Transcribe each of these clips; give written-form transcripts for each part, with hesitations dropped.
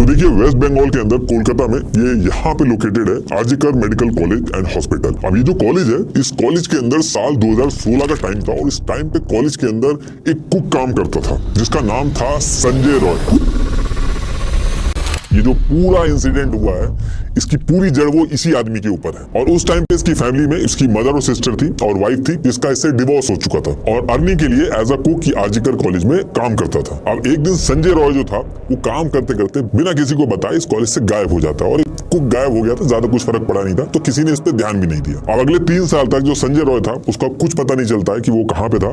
देखिए वेस्ट बंगाल के अंदर कोलकाता में ये यहाँ पे लोकेटेड है RG Kar medical college and hospital. अब ये जो कॉलेज है, इस कॉलेज के अंदर साल 2016 का टाइम था और इस टाइम पे कॉलेज के अंदर एक कुक काम करता था जिसका नाम था संजय रॉय। ये जो पूरा इंसिडेंट हुआ है इसकी पूरी जड़ वो इसी आदमी के ऊपर है। और उस टाइम पे इसकी फैमिली में इसकी मदर और सिस्टर थी और वाइफ थी जिसका इससे डिवोर्स हो चुका था और अर्निंग के लिए एज अ कुक की आरजीकर कॉलेज में काम करता था। अब एक दिन संजय रॉय जो था वो काम करते करते बिना किसी को बताए इस कॉलेज से गायब हो जाता है और कुक गायब हो गया था, ज्यादा कुछ फर्क पड़ा नहीं था तो किसी ने इस पे ध्यान भी नहीं दिया। अब अगले 3 साल तक जो संजय रॉय था उसका कुछ पता नहीं चलता है कि वो कहाँ पे था।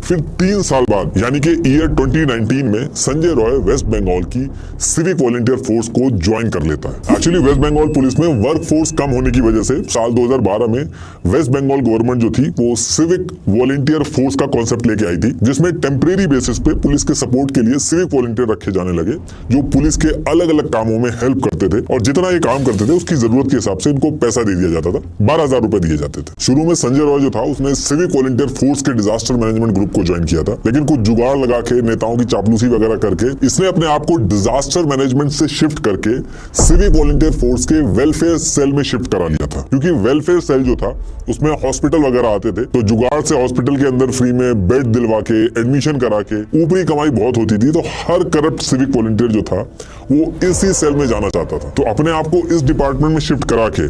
फिर 3 साल बाद यानी कि ईयर 2019 में संजय रॉय वेस्ट बंगाल की सिविक वॉलंटियर फोर्स को ज्वाइन कर लेता है। एक्चुअली वेस्ट बंगाल पुलिस में वर्क फोर्स कम होने की वजह से साल 2012 में वेस्ट बंगाल गवर्नमेंट जो थी वो सिविक वॉलंटियर फोर्स का कॉन्सेप्ट लेके आई थी जिसमें टेम्परेरी बेसिस पे पुलिस के सपोर्ट के लिए सिविक वॉलंटियर रखे जाने लगे जो पुलिस के अलग अलग कामों में हेल्प करते थे और जितना ये काम करते थे उसकी जरूरत के हिसाब से इनको पैसा दे दिया जाता था। 12,000 रुपए दिए जाते थे। शुरू में संजय रॉय जो था उसने सिविक वॉलंटियर फोर्स के डिजास्टर मैनेजमेंट ग्रुप को ज्वाइन किया था, लेकिन कुछ जुगाड़ लगा के नेताओं की चापलूसी वगैरह करके इसने अपने आप को डिजास्टर मैनेजमेंट से शिफ्ट करके सिविक वॉलंटियर फोर्स के वेलफेयर सेल में शिफ्ट करा लिया था। क्योंकि वेलफेयर सेल जो था उसमें हॉस्पिटल वगैरह आते थे तो जुगाड़ से हॉस्पिटल के अंदर फ्री में बेड दिलवा के एडमिशन करा के ऊपरी कमाई बहुत होती थी तो हर करप्ट सिविक वॉलंटियर जो था वो इसी सेल में जाना चाहता था। तो अपने आप को इस डिपार्टमेंट में शिफ्ट करा के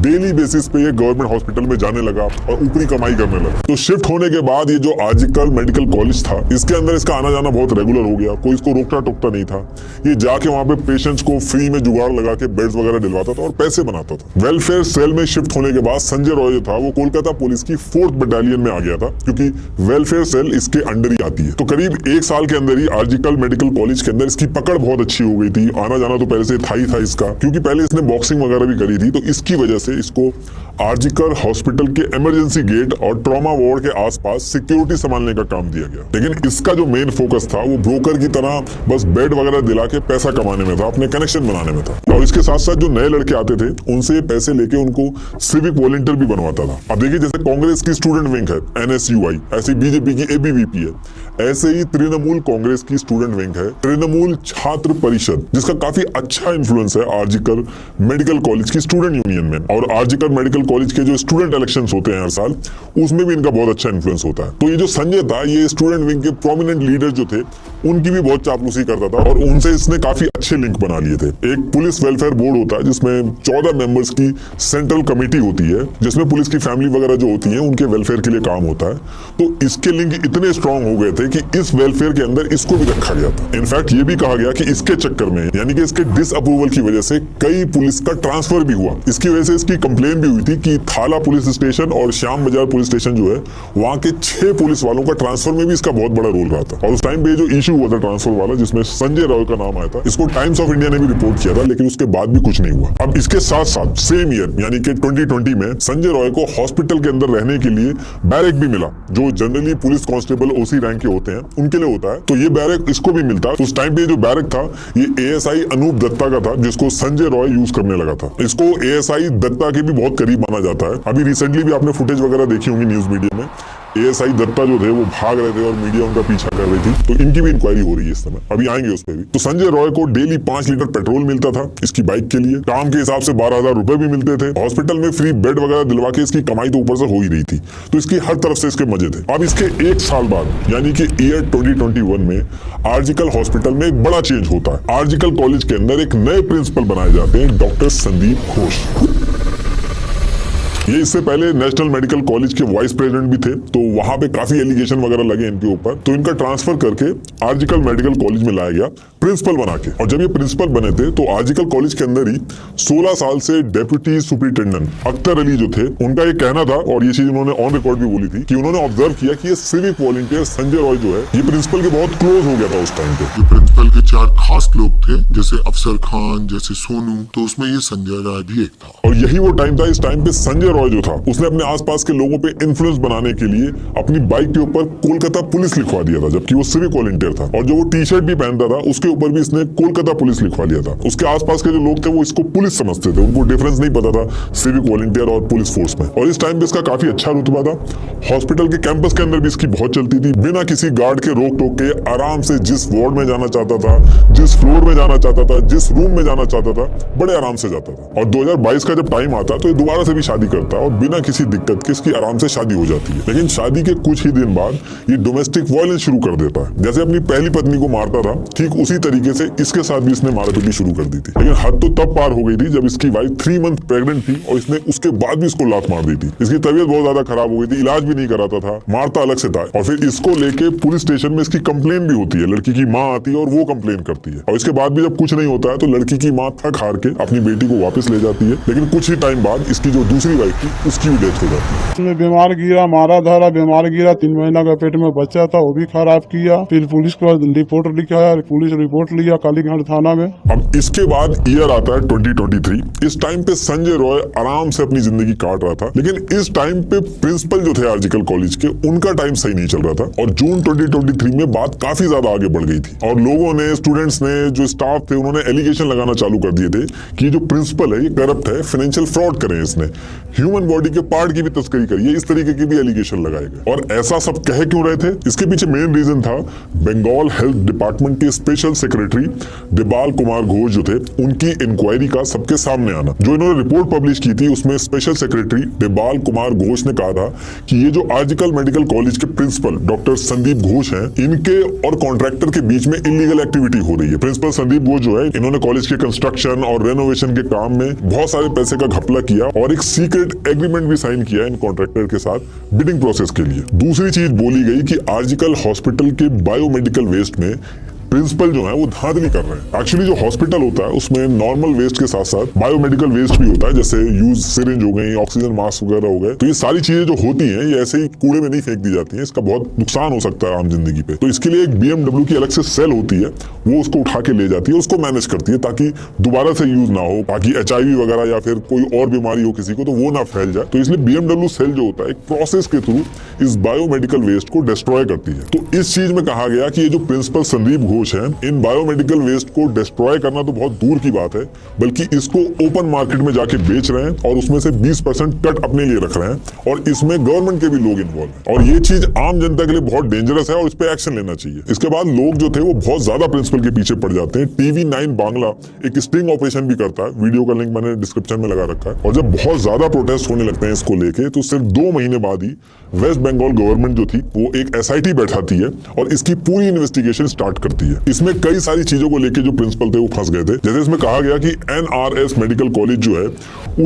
डेली बेसिस पे ये गवर्नमेंट हॉस्पिटल में जाने लगा और ऊपरी कमाई करने लगा। तो शिफ्ट होने के बाद ये जो आरजीकर मेडिकल कॉलेज था इसके अंदर इसका आना जाना बहुत रेगुलर हो गया, कोई इसको रोकता टोकता नहीं था। ये जाके वहां पे पेशेंट्स को फ्री में जुगाड़ लगा के बेड्स वगैरह दिलवाता था और पैसे बनाता था। वेलफेयर सेल में शिफ्ट होने के बाद संजय रॉय जो था वो कोलकाता पुलिस की 4th बटालियन में आ गया था क्योंकि वेलफेयर सेल इसके अंडर ही आती है। तो करीब 1 साल के अंदर ही आरजीकर मेडिकल कॉलेज के अंदर इसकी पकड़ बहुत अच्छी हो गई थी। आना जाना तो पहले से था ही था इसका, क्योंकि पहले इसने बॉक्सिंग वगैरह भी करी थी तो इसकी वजह से इसको आरजीकर हॉस्पिटल के इमरजेंसी गेट और ट्रॉमा वार्ड के आसपास सिक्योरिटी संभालने का काम दिया गया। लेकिन इसका जो मेन फोकस था वो ब्रोकर की तरह बस बेड वगैरह दिला के पैसा कमाने में था, अपने कनेक्शन बनाने में था। और इसके साथ साथ जो नए लड़के आते थे उनसे पैसे लेके उनको सिविक वॉलंटियर भी बनवाता था। अब देखिए जैसे कांग्रेस की स्टूडेंट विंग है NSUI, ऐसी बीजेपी की ABVP है, ऐसे ही तृणमूल कांग्रेस की स्टूडेंट विंग है तृणमूल छात्र परिषद, जिसका काफी अच्छा इन्फ्लुएंस है आरजीकर मेडिकल कॉलेज की स्टूडेंट यूनियन में। और आरजीकर मेडिकल कॉलेज के जो स्टूडेंट इलेक्शंस होते हैं हर साल उसमें भी इनका बहुत अच्छा इन्फ्लुएंस होता है। तो ये जो संजय था ये स्टूडेंट विंग के प्रोमिनेंट लीडर जो थे उनकी भी बहुत चापलूसी करता था और उनसे इसने काफी अच्छे लिंक बना लिए थे। एक पुलिस वेलफेयर बोर्ड होता है जिसमें 14 मेंबर्स की सेंट्रल कमेटी होती है जिसमें पुलिस की फैमिली वगैरह जो होती है उनके वेलफेयर के लिए काम होता है। तो इसके लिंक इतने स्ट्रांग हो गए थे कि इस वेलफेयर के अंदर इसको भी रखा गया था। इनफैक्ट ये भी कहा गया कि इसके चक्कर में यानी कि इसके डिसअप्रूवल की वजह से कई पुलिस का ट्रांसफर भी हुआ। इसकी वजह से इसकी कंप्लेन भी हुई थी कि थाला पुलिस स्टेशन और श्याम बाजार पुलिस स्टेशन जो है वहां के 6 पुलिस वालों का ट्रांसफर में भी इसका बहुत बड़ा रोल रहा था। और उस टाइम पे जो इशू हुआ था ट्रांसफर वाला जिसमें संजय रॉय का नाम आया था, इसको टाइम्स ऑफ इंडिया ने भी रिपोर्ट किया था, लेकिन उसके बाद भी कुछ नहीं हुआ। अब इसके साथ साथ सेम ईयर यानी कि 2020 में संजय रॉय को हॉस्पिटल के अंदर रहने के लिए बैरक भी मिला जो generally police constable OC rank के होते हैं उनके लिए होता है। तो ये बैरक इसको भी मिलता। तो उस टाइम पे जो बैरक था ये ASI अनूप दत्ता का था जिसको संजय रॉय यूज करने लगा था। इसको ASI दत्ता के भी बहुत करीब माना जाता है। अभी रिसेंटली भी आपने फुटेज वगैरह देखी होंगी न्यूज मीडिया में, ASI दत्ता जो थे वो भाग रहे थे और मीडिया उनका पीछा कर रही थी। तो इनकी भी इंक्वायरी हो रही है इस समय, अभी आएंगे उस पर भी। तो संजय रॉय को डेली 5 लीटर पेट्रोल मिलता था इसकी बाइक के लिए, काम के हिसाब से 12,000 रुपए भी मिलते थे, हॉस्पिटल में फ्री बेड वगैरह दिलवा के इसकी कमाई तो ऊपर से हो ही रही थी। तो इसकी हर तरफ से इसके मजे थे। अब इसके 1 साल बाद यानी कि ईयर 2021 में आरजीकर हॉस्पिटल में एक बड़ा चेंज होता है। आरजीकर कॉलेज के अंदर एक नए प्रिंसिपल बनाए जाते हैं, डॉक्टर संदीप घोष। ये इससे पहले नेशनल मेडिकल कॉलेज के वाइस प्रेसिडेंट भी थे तो वहां पे काफी एलिगेशन वगैरह लगे इनके ऊपर। तो इनका ट्रांसफर करके आरजीकर मेडिकल कॉलेज में लाया गया प्रिंसिपल बना के। और जब ये प्रिंसिपल बने थे तो आरजीकर कॉलेज के अंदर ही 16 साल से डेप्यूटी सुपरिटेंडेंट अख्तर अली जो थे उनका ये कहना था और ये चीज उन्होंने ऑन रिकॉर्ड भी बोली थी कि उन्होंने ऑब्जर्व किया कि ये सिविक वॉलंटियर संजय रॉय जो है ये प्रिंसिपल के बहुत क्लोज हो गया था उस टाइम पे। जो प्रिंसिपल के 4 खास लोग थे जैसे अफसर खान जैसे सोनू, तो उसमें ये संजय रॉय भी एक था। और यही वो टाइम था, इस टाइम पे संजय रॉय जो था उसने अपने आसपास के लोगों पे इन्फ्लुएंस बनाने के लिए अपनी बाइक के ऊपर कोलकाता पुलिस लिखवा दिया था, जबकि वो सिविक वॉलंटियर था। और जो वो टी शर्ट भी पहनता था उसके ऊपर भी इसने कोलकाता पुलिस लिखवा दिया था। उसके आसपास के जो लोग थे वो इसको पुलिस समझते थे, उनको डिफरेंस नहीं पता था सिविक वॉलंटियर और पुलिस फोर्स में। और इस टाइम पे इसका काफी अच्छा रुतबा था। हॉस्पिटल के कैंपस के अंदर भी इसकी बहुत चलती थी। बिना किसी गार्ड के रोक टोक के आराम से जिस वार्ड में जाना चाहता था, जिस फ्लोर में जाना चाहता था, जिस रूम में जाना चाहता था, बड़े आराम से जाता था। और 2022 का जब टाइम आता तो ये दोबारा से भी शादी करता है और बिना किसी दिक्कत के इसकी आराम से शादी हो जाती है। लेकिन शादी के कुछ ही दिन बाद ये डोमेस्टिक वायलेंस शुरू कर देता है। जैसे अपनी पहली पत्नी को मारता था, ठीक उसी तरीके से इसके साथ भी इसने मारपीटी शुरू कर दी थी। लेकिन हद तो तब पार हो गई थी जब इसकी वाइफ 3 मंथ प्रेग्नेंट थी और इसने उसके बाद भी इसको लात मार दी थी। इसकी तबीयत बहुत ज्यादा खराब हो गई थी, इलाज भी नहीं कराता था, मारता अलग से था। और फिर इसको लेके पुलिस स्टेशन में इसकी कंप्लेन भी होती है। लड़की की माँ आती है और वो कंप्लेन करती है। और इसके बाद भी जब कुछ नहीं होता है तो लड़की की माँ थक हार के अपनी बेटी को वापस ले जाती है। लेकिन कुछ ही टाइम बाद इसकी जो दूसरी वाइफ थी उसकी भी डेथ हो जाती है। उसमें बीमार गिरा, मारा धारा, बीमार गिरा, 3 महीना का पेट में बच्चा था, वो भी खराब किया। फिर पुलिस को रिपोर्ट लिखा, पुलिस रिपोर्ट लिया कालीगंज थाना में। अब इसके बाद ईयर आता है 2023। इस टाइम पे संजय रॉय आराम से अपनी जिंदगी काट रहा था। लेकिन इस टाइम पे प्रिंसिपल जो थे आर्जिकल कॉलेज के, उनका टाइम सही नहीं चल रहा था। और जून 2023 में बात काफी ज्यादा आगे बढ़ गई थी और लोगों ने, स्टूडेंट्स ने, जो स्टाफ थे, उन्होंने एलिगेशन लगाना चालू कर दिए थे कि जो प्रिंसिपल है ये करप्ट है, फाइनेंशियल फ्रॉड करे, इसने ह्यूमन बॉडी के पार्ट की भी तस्करी करी है, इस तरीके के भी एलिगेशन लगाए गए। और ऐसा सब कह क्यों रहे थे? इसके पीछे मेन रीजन था बंगाल हेल्थ डिपार्टमेंट के स्पेशल सेक्रेटरी देबाल कुमार घोष जो थे, उनकी इंक्वायरी का सबके सामने आना। जो इन्होंने रिपोर्ट पब्लिश की थी उसमें स्पेशल सेक्रेटरी देबाल कुमार घोष ने कहा था कि ये जो आर्जिकल मेडिकल कॉलेज के प्रिंसिपल डॉक्टर संदीप घोष हैं, इनके और कॉन्ट्रैक्टर के बीच में इलीगल एक्टिविटी हो रही है। प्रिंसिपल संदीप घोष जो है, इन्होंने कॉलेज के कंस्ट्रक्शन और रेनोवेशन के काम में बहुत सारे पैसे का घपला किया और एक सीक्रेट एग्रीमेंट भी साइन किया इन कॉन्ट्रैक्टर के साथ बिडिंग प्रोसेस के लिए। दूसरी चीज बोली गई कि आर्जिकल हॉस्पिटल के बायोमेडिकल वेस्ट में प्रिंसिपल जो है वो धांधली कर रहे हैं। एक्चुअली जो हॉस्पिटल होता है उसमें नॉर्मल वेस्ट के साथ साथ बायोमेडिकल वेस्ट भी होता है, जैसे यूज सिरिंज हो गई, ऑक्सीजन मास्क वगैरह हो गए। तो ये सारी चीजें जो होती हैं ये ऐसे ही कूड़े में नहीं फेंक दी जाती हैं, इसका बहुत नुकसान हो सकता है आम जिंदगी पे। तो इसके लिए एक BMW की अलग से सेल होती है, वो उसको उठा के ले जाती है, उसको मैनेज करती है ताकि दोबारा से यूज ना हो, ताकि HIV वगैरह या फिर कोई और बीमारी हो किसी को तो वो ना फैल जाए। तो इसलिए BMW सेल जो होता है एक प्रोसेस के थ्रू इस बायोमेडिकल वेस्ट को डिस्ट्रॉय करती है। तो इस चीज में कहा गया कि ये जो प्रिंसिपल संदीप घोष है, इन बायोमेडिकल वेस्ट को डिस्ट्रॉय करना तो बहुत दूर की बात है, बल्कि इसको ओपन मार्केट में जाके बेच रहे हैं और उसमें से 20% कट अपने लिए रख रहे हैं। और इसमें गवर्नमेंट के भी लोग इन्वॉल्व हैं और ये चीज आम जनता के लिए बहुत डेंजरस है और इस पे एक्शन लेना चाहिए। इसके बाद लोग जो थे वो बहुत ज्यादा प्रिंसिपल के पीछे पड़ जाते हैं। TV9 बांग्ला एक स्टिंग ऑपरेशन भी करता है, वीडियो का लिंक मैंने डिस्क्रिप्शन में लगा रखा है। और जब बहुत ज्यादा प्रोटेस्ट होने लगते हैं इसको लेके, तो सिर्फ 2 महीने बाद ही वेस्ट बंगाल गवर्नमेंट जो थी वो एक SIT बैठाती है और इसकी पूरी इन्वेस्टिगेशन स्टार्ट करती है। इसमें कई सारी चीजों को लेके जो प्रिंसिपल थे वो फंस गए थे। जैसे इसमें कहा गया कि NRS मेडिकल कॉलेज जो है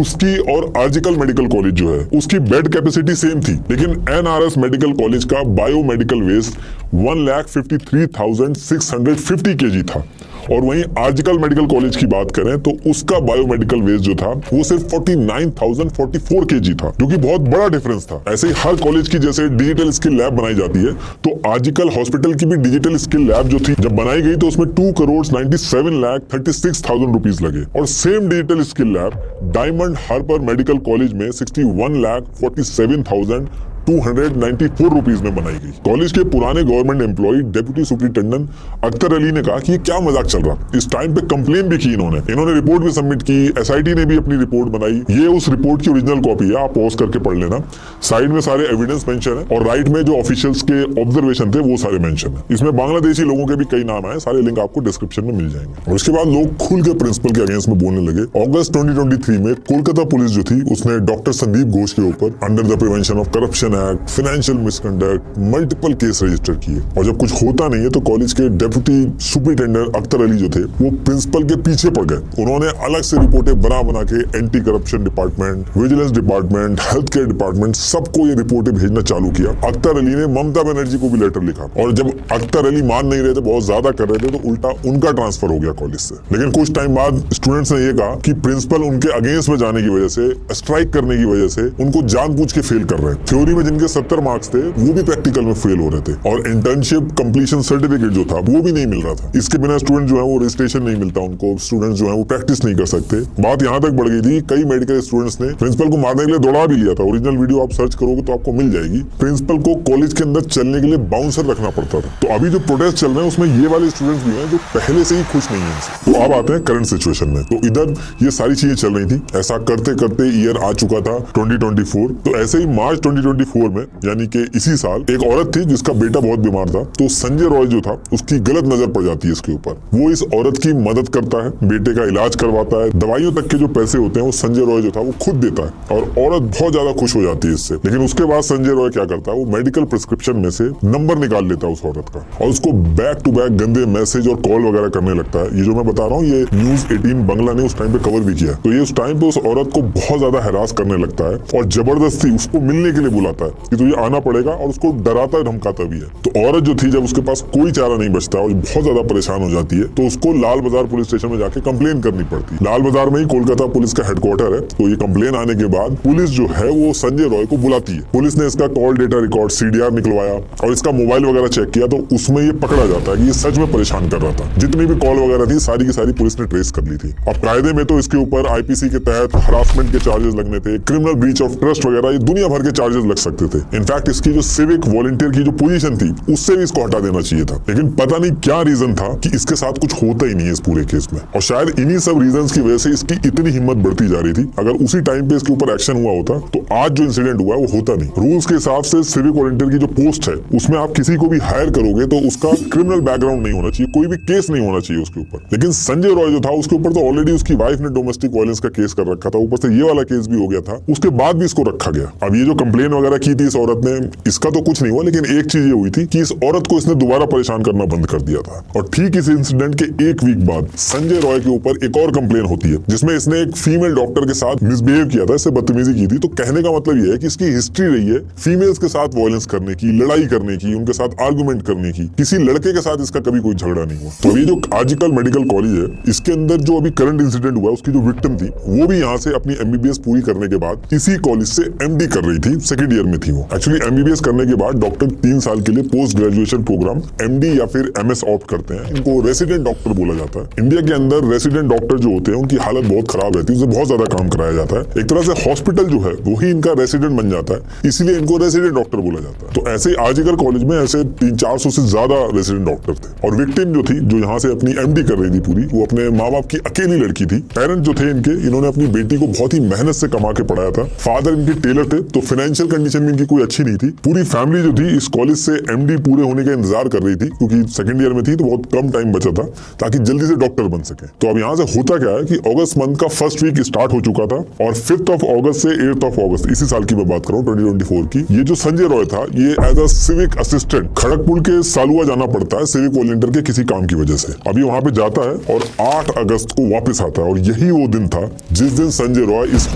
उसकी और आर्जिकल मेडिकल कॉलेज जो है उसकी बेड कैपेसिटी सेम थी, लेकिन NRS मेडिकल कॉलेज का बायोमेडिकल वेस्ट 1,53,650 kg था। और वहीं आर्जिकल मेडिकल कॉलेज की बात करें तो उसका बायोमेडिकल वेस्ट जो था वो सिर्फ 49,044 kg था, जो कि बहुत बड़ा डिफरेंस था। ऐसे ही हर कॉलेज की जैसे डिजिटल स्किल लैब बनाई जाती है, तो आर्जिकल हॉस्पिटल की भी डिजिटल स्किल लैब जो थी जब बनाई गई तो उसमें 2,97,36,000 रुपीज लगे। और same digital skill lab Diamond Harbour medical college में 61,47,294 रुपीज में बनाई गई। कॉलेज के पुराने government employ deputy superintendent Akhtar Ali ने कहा कि ये क्या मजाक चल रहा। इस टाइम पे कंप्लेन भी की इन्होंने रिपोर्ट भी सबमिट की, SIT ने भी अपनी रिपोर्ट बनाई। ये उस रिपोर्ट की ओरिजिनल कॉपी है, आप पॉज करके पढ़ लेना। साइड में सारे एविडेंस मेंशन है और राइट में जो ऑफिशियल्स के ऑब्जर्वेशन थे वो सारे मेंशन है। इसमें बांग्लादेशी लोगों के भी कई नाम आए, सारे लिंक आपको डिस्क्रिप्शन में मिल जाएंगे। और उसके बाद लोग खुल के प्रिंसिपल के अगेंस्ट में बोलने लगे। अगस्त 2023 में कोलकाता पुलिस जो थी उसने डॉक्टर संदीप घोष के ऊपर under the prevention of corruption act, financial misconduct, multiple case register किए। और जब कुछ होता नहीं है तो कॉलेज के डेप्यूटी सुपरिटेंडेंट अख्तर अली जो थे वो प्रिंसिपल के पीछे पड़ गए। उन्होंने अलग से रिपोर्टें बना के anti corruption department, vigilance department, health care department, सबको ये रिपोर्टें भेजना चालू किया। अख्तर अली ने ममता बनर्जी को भी लेटर लिखा और जब अख्तर अली मान नहीं रहे थे, बहुत ज्यादा कर रहे थे, तो उल्टा उनका ट्रांसफर हो गया कॉलेज से। लेकिन कुछ टाइम बाद स्टूडेंट्स ने ये कहा कि प्रिंसिपल उनके अगेंस्ट में जाने की वजह से, स्ट्राइक करने की वजह से उनको जानबूझ के फेल कर रहे हैं। थ्योरी में जिनके 70 मार्क्स थे वो भी प्रैक्टिकल में फेल हो रहे थे, और इंटर्नशिप कंप्लीशन सर्टिफिकेट जो था वो भी नहीं मिल रहा था। इसके बिना स्टूडेंट जो है वो रजिस्ट्रेशन नहीं मिलता उनको, स्टूडेंट जो है वो प्रैक्टिस नहीं कर सकते। बात यहाँ तक बढ़ गई थी, कई मेडिकल स्टूडेंट्स ने प्रिंसिपल को मारने के लिए दौड़ा भी लिया था। ओरिजिनल वीडियो आप सर्च करोगे तो आपको मिल जाएगी। प्रिंसिपल को कॉलेज के अंदर चलने के लिए बाउंसर रखना पड़ता था। तो अभी जो प्रोटेस्ट चल रहे हैं उसमें ये वाले स्टूडेंट्स भी हैं जो पहले से ही खुश नहीं है इनसे। तो अब आते हैं करंट सिचुएशन में। तो इधर ये सारी चीजें चल रही थी, ऐसा करते करते ईयर आ चुका था 2024। तो ऐसे ही मार्च 2024 में, यानी कि इसी साल, एक औरत थी जिसका बेटा बहुत बीमार था। तो संजय रॉय जो था उसकी गलत नजर पड़ जाती है इसके ऊपर। वो इस औरत की मदद करता है, बेटे का इलाज करवाता है, दवाइयों तक के जो पैसे होते हैं वो संजय रॉय जो था वो खुद देता है, और औरत बहुत ज्यादा खुश हो जाती है इससे। लेकिन उसके बाद संजय रॉय क्या करता है, वो मेडिकल प्रिस्क्रिप्शन में से नंबर निकाल लेता है उस औरत का, और उसको बैक टू बैक गंदे मैसेज और कॉल वगैरह करने लगता है। ये जो मैं बता रहा हूँ ये न्यूज 18 बंगला ने उस टाइम पे कवर भी किया। तो ये उस टाइम पे उस औरत को बहुत ज्यादा हैरास करने लगता है और जबरदस्ती उसको मिलने के लिए बुलाता है कि तुझे आना पड़ेगा, और उसको डराता धमकाता भी है। तो औरत जो थी, जब उसके पास कोई चारा नहीं बचता और बहुत ज्यादा परेशान हो जाती है, तो उसको लाल बाजार पुलिस स्टेशन में जाके कंप्लेन करनी पड़ती है। लाल बाजार में ही कोलकाता पुलिस का हेडक्वार्टर है। तो ये कंप्लेन आने के बाद पुलिस जो है वो संजय रॉय को बुलाती है। पुलिस ने इसका कॉल डेटा रिकॉर्ड CDR निकलवाया और इसका मोबाइल वगैरह चेक किया, तो उसमें ये पकड़ा जाता है कि ये सच में परेशान कर रहा था। जितनी भी कॉल वगैरह थी सारी की सारी पुलिस ने ट्रेस कर ली थी। अब कायदे में तो इसके ऊपर IPC के तहत हरासमेंट के चार्जेस लगने थे, क्रिमिनल ब्रीच ऑफ ट्रस्ट वगैरह, ये दुनिया भर के चार्जेस लग सकते थे। इनफैक्ट इसकी जो सिविक वॉलंटियर की जो पोजीशन थी उससे भी इसको हटा देना चाहिए था। लेकिन पता नहीं क्या रीजन था कि इसके साथ कुछ होता ही नहीं है इस पूरे केस में, और शायद इन्हीं सब रीजंस की वजह से इसकी इतनी हिम्मत बढ़ती जा रही थी। अगर उसी टाइम पे इसके ऊपर एक्शन हुआ होता तो आज जो इंसिडेंट हुआ है वो होता नहीं। रूल्स के हिसाब से सिविक वॉलंटियर की जो पोस्ट है उसमें आप किसी को भी हायर करोगे तो उसका क्रिमिनल बैकग्राउंड नहीं होना चाहिए, कोई भी केस नहीं होना चाहिए उसके ऊपर। लेकिन संजय रॉय जो था उसके ऊपर तो ऑलरेडी उसकी वाइफ ने डोमेस्टिक वायलेंस का केस कर रखा था, ऊपर से ये वाला केस भी हो गया था, उसके बाद भी इसको रखा गया। अब ये जो कंप्लेन वगैरह की थी इस औरत ने, इसका तो कुछ नहीं हुआ, लेकिन एक चीज ये हुई थी कि इस औरत को इसने दोबारा परेशान करना बंद कर दिया था। और ठीक इस इंसिडेंट के एक वीक बाद संजय रॉय के ऊपर एक और कंप्लेन होती है जिसमें इसने एक फीमेल डॉक्टर के साथ मिसबिहेव किया था, इससे बदतमीजी की थी। तो कहने का मतलब ये है कि इसकी हिस्ट्री रही है फीमेल्स के साथ वायलेंस करने की, लड़ाई करने की, उनके साथ आर्गुमेंट करने की। किसी लड़के के साथ इसका कभी कोई झगड़ा नहीं हुआ। तो ये जो आजकल मेडिकल कॉलेज है इसके अंदर जो अभी करंट इंसिडेंट हुआ उसकी जो विक्टिम थी वो भी यहाँ से अपनी MBBS पूरी करने के बाद इसी कॉलेज से MD कर रही थी, सेकंड ईयर में थी वो। एक्चुअली MBBS करने के बाद डॉक्टर 3 साल के लिए पोस्ट ग्रेजुएशन प्रोग्राम MD या फिर MS ऑप्ट करते हैं। इनको रेसिडेंट डॉक्टर बोला जाता है। इंडिया के अंदर रेसिडेंट डॉक्टर जो होते हैं उनकी हालत बहुत खराब रहती है, उनसे बहुत ज्यादा काम कराया जाता है। एक तरह से हॉस्पिटल जो है वही इनका रेसिडेंट बन जाता है, इसीलिए इनको रेसिडेंट डॉक्टर बोला जाता है। तो ऐसे आजकल कॉलेज में ऐसे 300-400 से ज्यादा रेसिडेंट डॉक्टर थे। और विक्टिम जो थी, जो यहाँ से अपनी MD कर रही थी पूरी, वो अपने माँ बाप की अकेली लड़की थी। पेरेंट जो थे इनके, इन्होंने अपनी बेटी को बहुत ही मेहनत से कमा के पढ़ाया था। फादर इनके टेलर थे, तो फाइनेंशियल कंडीशन भी इनकी कोई अच्छी नहीं थी। पूरी फैमिली जो थी इस कॉलेज से MD पूरे होने का इंतजार कर रही थी, क्योंकि सेकंड ईयर में थी तो बहुत कम टाइम बचा था ताकि जल्दी से डॉक्टर बन सके। तो अब यहाँ से होता क्या है कि अगस्त मंथ का फर्स्ट वीक स्टार्ट हो चुका था, और 5 अगस्त से 8 अगस्त इसी साल की मैं बात कर रहा हूँ 2024 की, ये जो संजय रॉय था ये as a civic assistant Kharagpur के सालुआ जाना पड़ता है सिविक वॉलंटियर के किसी काम की वजह से। अभी वहां पे जाता है और 8 अगस्त को वापस आता है, और यही वो दिन था जिस दिन संजय रॉय इस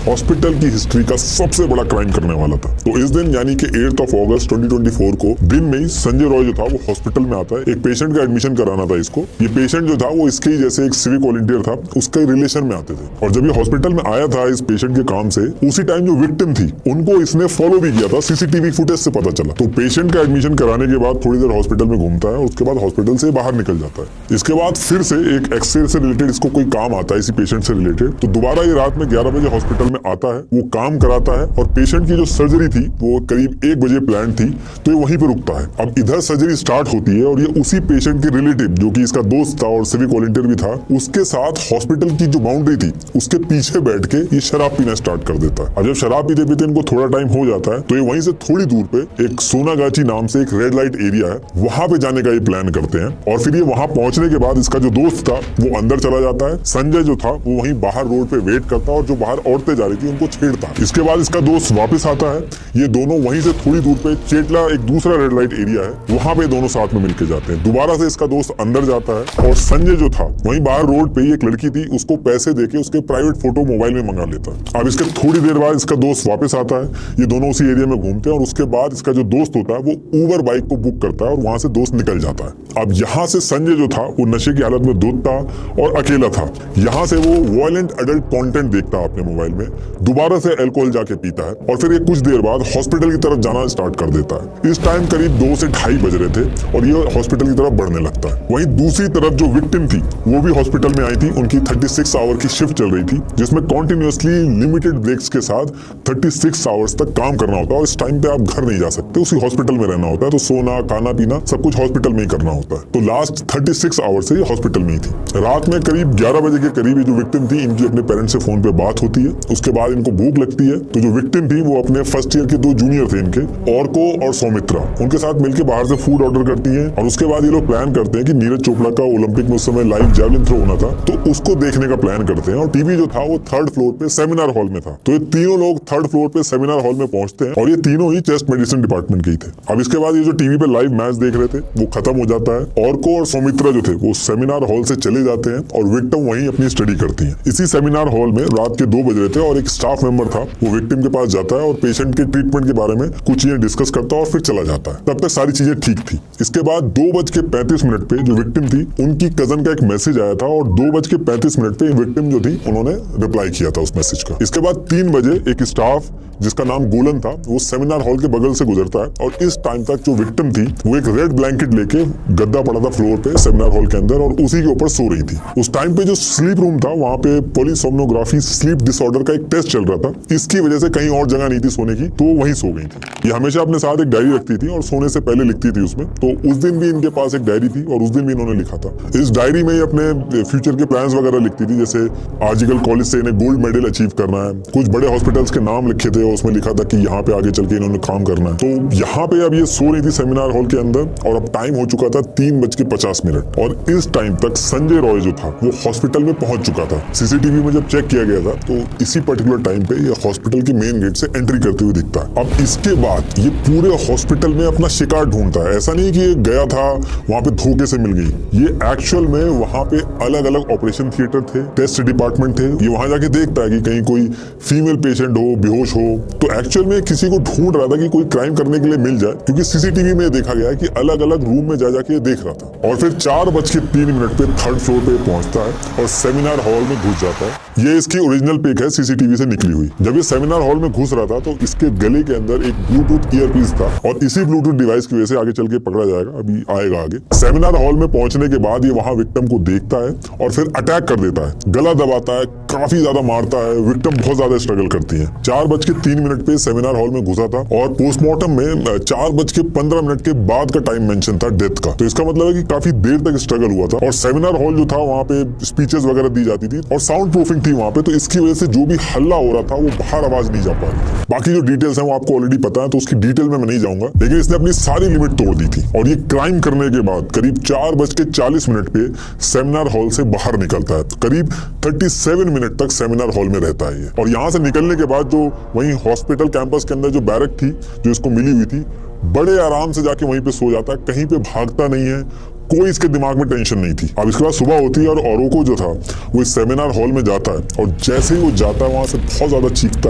हॉस्पिटल की हिस्ट्री का सबसे बड़ा क्राइम करने वाला था। तो इस दिन यानी कि 8 अगस्त 2024 को दिन में ही संजय रॉय जो था वो हॉस्पिटल में आता है। एक पेशेंट का एडमिशन कराना था इसको। ये पेशेंट जो था वो इसके ही जैसे एक सिविक वॉलंटियर था, उसके रिलेशन में आते थे। और जब ये हॉस्पिटल में आया था इस पेशेंट के काम से, उसी टाइम जो विक्टिम थी उनको इसने फॉलो भी किया था, CCTV फुटेज से पता चला। तो पेशेंट का एडमिशन कराने के बाद थोड़ी देर हॉस्पिटल में घूमता है, उसके बाद हॉस्पिटल से बाहर निकल जाता है। इसके बाद फिर से एक एक्सरे से रिलेटेड इसको कोई काम आता है इसी पेशेंट से रिलेटेड। तो दोबारा ये रात में 11 बजे हॉस्पिटल में आता है, वो काम कराता है, और पेशेंट की जो सर्जरी थी वो करीब 1 बजे प्लान थी, तो ये वहीं पर रुकता है। अब इधर सर्जरी स्टार्ट होती है और ये उसी पेशेंट के रिलेटिव जो कि इसका दोस्त था और सिविक वॉलंटियर भी था, उसके साथ हॉस्पिटल की जो बाउंड्री थी उसके पीछे बैठ के ये शराब पीना स्टार्ट कर देता है। अब जब शराब पीते पीते इनको थोड़ा टाइम हो जाता है तो ये वहीं से थोड़ी दूर पे एक सोनागाची नाम से एक रेड लाइट एरिया है, वहां पे जाने का ये प्लान करते हैं। और फिर ये वहां पहुंचने के बाद इसका जो दोस्त था वो अंदर चला जाता है, संजय जो था वो वहीं बाहर रोड पे वेट करता है, और जो बाहर औरतें जा रही थी उनको छेड़ता। इसके बाद इसका दोस्त वापस आता है, ये दोनों वहीं से थोड़ी दूर पे चेटला एक दूसरा रेड लाइट एरिया है, वहां पे दोनों साथ में मिलके जाते हैं। दोबारा से इसका दोस्त अंदर जाता है, और संजय जो था वहीं बाहर रोड पे एक लड़की थी उसको पैसे देके उसके प्राइवेट फोटो मोबाइल में मंगा लेता है। अब इसके थोड़ी देर बाद इसका दोस्त वापस आता है, ये दोनों उसी एरिया में घूमते हैं, और उसके बाद इसका जो दोस्त होता है वो उबर बाइक को बुक करता है और वहां से दोस्त निकल जाता है। अब यहाँ से संजय जो था वो नशे की हालत में धुत था और अकेला था। यहाँ से वो वायलेंट एडल्ट कंटेंट देखता है अपने मोबाइल में, दोबारा से अल्कोहल जाके पीता है, और फिर ये कुछ देर बाद हॉस्पिटल की तरफ जाना स्टार्ट कर देता है। इस टाइम करीब 2 से 2:30 बज रहे थे और ये हॉस्पिटल की तरफ बढ़ने लगता है। वहीं दूसरी तरफ जो विक्टिम थी वो भी हॉस्पिटल में आई थी। उनकी 36 आवर की शिफ्ट चल रही थी जिसमें कॉन्टिन्यूसली लिमिटेड ब्रेक्स के साथ 36 आवर्स तक काम करना होता है और इस टाइम पे आप घर नहीं जा सकते, उसी हॉस्पिटल में रहना होता है। तो सोना, खाना पीना सब कुछ हॉस्पिटल में ही करना होता है। तो लास्ट 36 आवर्स से ये हॉस्पिटल में ही थी। रात में करीब 11 बजे के करीब ये जो विक्टिम थी इनकी अपने पेरेंट्स से फोन पे बात होती है। उसके बाद इनको भूख लगती है तो जो विक्टिम थी वो अपने फर्स्ट ईयर के 2 जूनियर थे इनके, ऑर्को और सौमित्रा, उनके साथ मिलकर बाहर से फूड ऑर्डर करती है। और उसके बाद ये लोग प्लान करते हैं कि नीरज चोपड़ा का ओलंपिक में उस समय लाइव जैवलिन थ्रो होना था तो उसको देखने का प्लान करते हैं। और टीवी जो था वो 3rd फ्लोर पे सेमिनार हॉल में था। तो ये तीनों लोग 3rd फ्लोर पे सेमिनार हॉल में पहुंचते हैं और ये तीनों ही चेस्ट मेडिसिन डिपार्टमेंट के ही थे। अब इसके बाद ये जो टीवी पे लाइव मैच देख रहे थे वो खत्म हो जाता है। ऑर्को और सौमित्रा जो थे वो सेमिनार हॉल से चले जाते हैं और विक्टिम वहीं अपनी स्टडी करती है। इसी सेमिनार हॉल में रात के 2 बज रहे थे और एक स्टाफ मेंबर था वो विक्टिम के पास जाता है और पेशेंट के ट्रीटमेंट के बारे में कुछ चीजें डिस्कस करता है और फिर चला जाता है। तब तक सारी चीजें ठीक थी। इसके बाद 2:35 पे जो विक्टिम थी उनकी कजन का एक मैसेज आया था और 2:35 पे विक्टिम जो थी उन्होंने रिप्लाई किया था उस मैसेज का। इसके बाद 3 बजे एक स्टाफ जिसका नाम गोलन था वो सेमिनार हॉल के बगल से गुजरता है और इस टाइम तक जो विक्टिम थी वो एक रेड ब्लैंकेट लेके गद्दा पड़ा था फ्लोर पे सेमिनार हॉल के अंदर और उसी के ऊपर सो रही थी। उस टाइम पे जो स्लीप रूम था वहां पे पॉलीसोम्नोग्राफी स्लीप डिसऑर्डर का एक टेस्ट चल रहा था। इसकी वजह से कहीं और जगह नहीं थी सोने की तो वहीं सो गई थी। ये हमेशा अपने साथ एक डायरी रखती थी और सोने से पहले लिखती थी उसमें। तो उस दिन भी इनके पास एक डायरी थी और उस दिन भी इन्होंने लिखा था। इस डायरी में अपने फ्यूचर के प्लान्स वगैरह लिखती थी, जैसे आर्जिकल कॉलेज से इन्हें गोल्ड मेडल अचीव करना है। कुछ बड़े हॉस्पिटल्स के नाम लिखे थे और उसमें लिखा था कि यहाँ पे आगे चल के इन्होंने काम करना है। तो यहाँ पे अब ये सो रही थी सेमिनार हॉल के अंदर और अब टाइम हो चुका था 3:50 और इस टाइम तक संजय रॉय जो था वो हॉस्पिटल में पहुंच चुका था। सीसीटीवी में जब चेक किया गया था तो इसी पर्टिकुलर टाइम पे ये हॉस्पिटल की मेन गेट से एंट्री करते हुए दिखता है। अब इसके बाद ये पूरे हॉस्पिटल में अपना शिकार ढूंढता है। ऐसा नहीं कि ये गया था वहां पे धोखे से मिल गई, ये एक्चुअल में वहां पे अलग अलग ऑपरेशन थिएटर थे, टेस्ट डिपार्टमेंट थे। ये वहां जाके देखता है कि कहीं कोई फीमेल पेशेंट हो, बेहोश हो। तो एक्चुअल में किसी को ढूंढ रहा था कि कोई क्राइम करने के लिए मिल जाए, क्योंकि सीसीटीवी में देखा गया है कि अलग अलग रूम में जा जाके देख रहा था। और फिर 4:03 पे 3rd फ्लोर पे पहुंचता है और सेमिनार हॉल में घुस जाता है। ये इसकी ओरिजिनल पिक है सीसीटीवी से निकली हुई। जब ये सेमिनार हॉल में घुस रहा था तो इसके गले के अंदर एक ब्लूटूथ ईयरपीस था और इसी ब्लूटूथ डिवाइस की वजह से आगे चल के पकड़ा जाएगा, अभी आएगा आगे। सेमिनार हॉल में पहुंचने के बाद ये वहां विक्टिम को देखता है और फिर अटैक कर देता है, गला दबाता है, काफी ज्यादा मारता है। विक्टिम बहुत ज्यादा स्ट्रगल करती है। 4:03 पे सेमिनार हॉल में घुसा था और पोस्टमार्टम में 4:15 के बाद का टाइम मेंशन था डेथ का। तो इसका मतलब है कि काफी देर तक स्ट्रगल हुआ था। और सेमिनार हॉल जो था वहां पे स्पीचेस वगैरह दी जाती थी और साउंड प्रूफिंग थी वहां पे, तो इसकी वजह से जो भी हल्ला हो रहा था वो बाहर आवाज नहीं जा पा रही। बाकी जो डिटेल्स हैं वो आपको ऑलरेडी पता है तो उसकी डिटेल में मैं नहीं जाऊंगा, लेकिन इसने अपनी सारी लिमिट तोड़ दी थी और ये क्राइम करने के बाद करीब 4:40 पे सेमिनार हॉल से बाहर निकलता है। करीब 37 मिनट तक सेमिनार हॉल में रहता है ये। और यहाँ से निकलने के बाद जो वहीं हॉस्पिटल कैंपस के अंदर जो बैरक थी जो इसको मिली हुई थी, बड़े आराम से जाके वहीं पे सो जाता है, कहीं पे भागता नहीं है, कोई इसके दिमाग में टेंशन नहीं थी। अब इसके बाद सुबह होती है और औरोको जो था वो इस सेमिनार हॉल में जाता है और जैसे ही वो जाता है वहां से बहुत ज्यादा चीखता